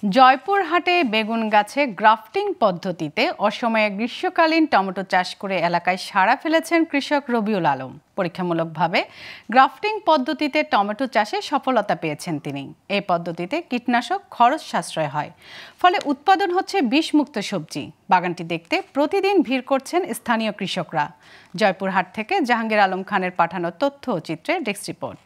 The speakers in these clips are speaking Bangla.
জয়পুরহাটে বেগুন গাছে গ্রাফটিং পদ্ধতিতে অসময়ে গ্রীষ্মকালীন টমেটো চাষ করে এলাকায় সাড়া ফেলেছেন কৃষক রবিউল আলম। পরীক্ষামূলকভাবে গ্রাফটিং পদ্ধতিতে টমেটো চাষে সফলতা পেয়েছেন তিনি। এই পদ্ধতিতে কীটনাশক খরচ সাশ্রয় হয়, ফলে উৎপাদন হচ্ছে বিষমুক্ত সবজি। বাগানটি দেখতে প্রতিদিন ভিড় করছেন স্থানীয় কৃষকরা। জয়পুরহাট থেকে জাহাঙ্গীর আলম খানের পাঠানো তথ্য ও চিত্রে ডেস্ক রিপোর্ট।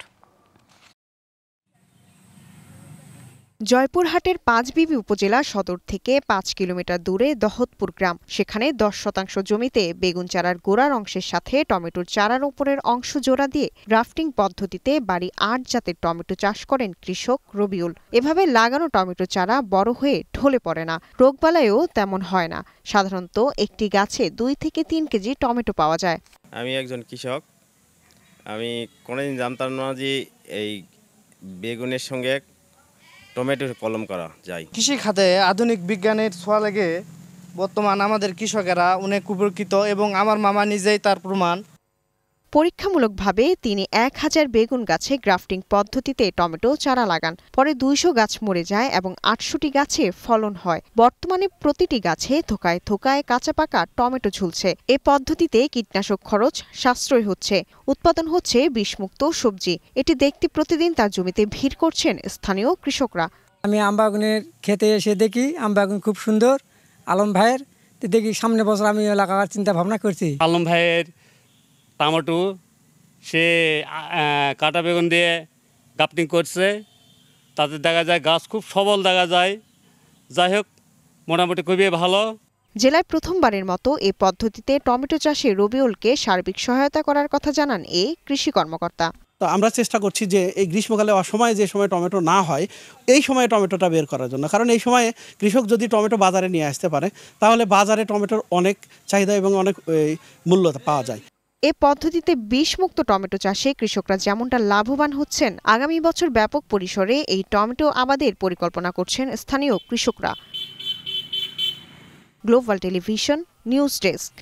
জয়পুরহাটের পাঁচবিবি উপজেলা সদর থেকে ৫ কিলোমিটার দূরে দহতপুর গ্রাম। সেখানে ১০% জমিতে বেগুন চারার গোড়ার অংশের সাথে টমেটোর চারার উপরের অংশ জোড়া দিয়ে গ্রাফটিং পদ্ধতিতে বাড়ি ৮ জাতের টমেটো চাষ করেন কৃষক রবিউল। এভাবে লাগানো টমেটো চারা বড় হয়ে ঢলে পড়ে না, রোগবালাইও তেমন হয় না। সাধারণত একটি গাছে ২ থেকে ৩ কেজি টমেটো পাওয়া যায়। আমি একজন কৃষক। আমি কোনোদিন জানতাম না যে এই বেগুনের সঙ্গে টমেটোর কলম করা যায়। কৃষি খাতে আধুনিক বিজ্ঞানের ছোঁয়া লেগে বর্তমান আমাদের কৃষকেরা অনেক উপকৃত এবং আমার মামা নিজেই তার প্রমাণ। পরীক্ষামূলকভাবে তিনি ১,০০০ বেগুন গাছে গ্রাফটিং পদ্ধতিতে টমেটো চারা লাগান। পরে ২০০ গাছ মরে যায় এবং ৮০০টি গাছে ফলন হয়। বর্তমানে প্রতিটি গাছে থোকায় থোকায় কাঁচা পাকা টমেটো ঝুলছে। এ পদ্ধতিতে কীটনাশক খরচ সাশ্রয় হচ্ছে, উৎপাদন হচ্ছে বিষমুক্ত সবজি। এটি দেখতে প্রতিদিন তার জমিতে ভিড় করছেন স্থানীয় কৃষকরা। আমি আম বাগানের খেতে এসে দেখি আম বাগান খুব সুন্দর। আলম ভাইয়ের দেখি সামনে বছর আমি লাগাবার চিন্তা ভাবনা করছি। আলম ভাইয়ের টমেটো সে কাটা বেগুন দিয়ে গ্রাফটিং করছে, তাতে দেখা যায় গাছ খুব সবল দেখা যায়। যাই হোক, মোটামুটি খুবই ভালো। জেলায় প্রথমবারের মতো এ পদ্ধতিতে টমেটো চাষে রবিউলকে সার্বিক সহায়তা করার কথা জানান এই কৃষি কর্মকর্তা। তো আমরা চেষ্টা করছি যে এই গ্রীষ্মকালে অসময়ে যে সময় টমেটো না হয় এই সময়ে টমেটোটা বের করার জন্য, কারণ এই সময়ে কৃষক যদি টমেটো বাজারে নিয়ে আসতে পারে তাহলে বাজারে টমেটোর অনেক চাহিদা এবং অনেক মূল্য পাওয়া যায়। এ পদ্ধতিতে বিষমুক্ত টমেটো চাষে কৃষকরা যেমনটা লাভবান হচ্ছেন, আগামী বছর ব্যাপক পরিসরে এই টমেটো আবাদের পরিকল্পনা করছেন স্থানীয় কৃষকরা। Global television news desk.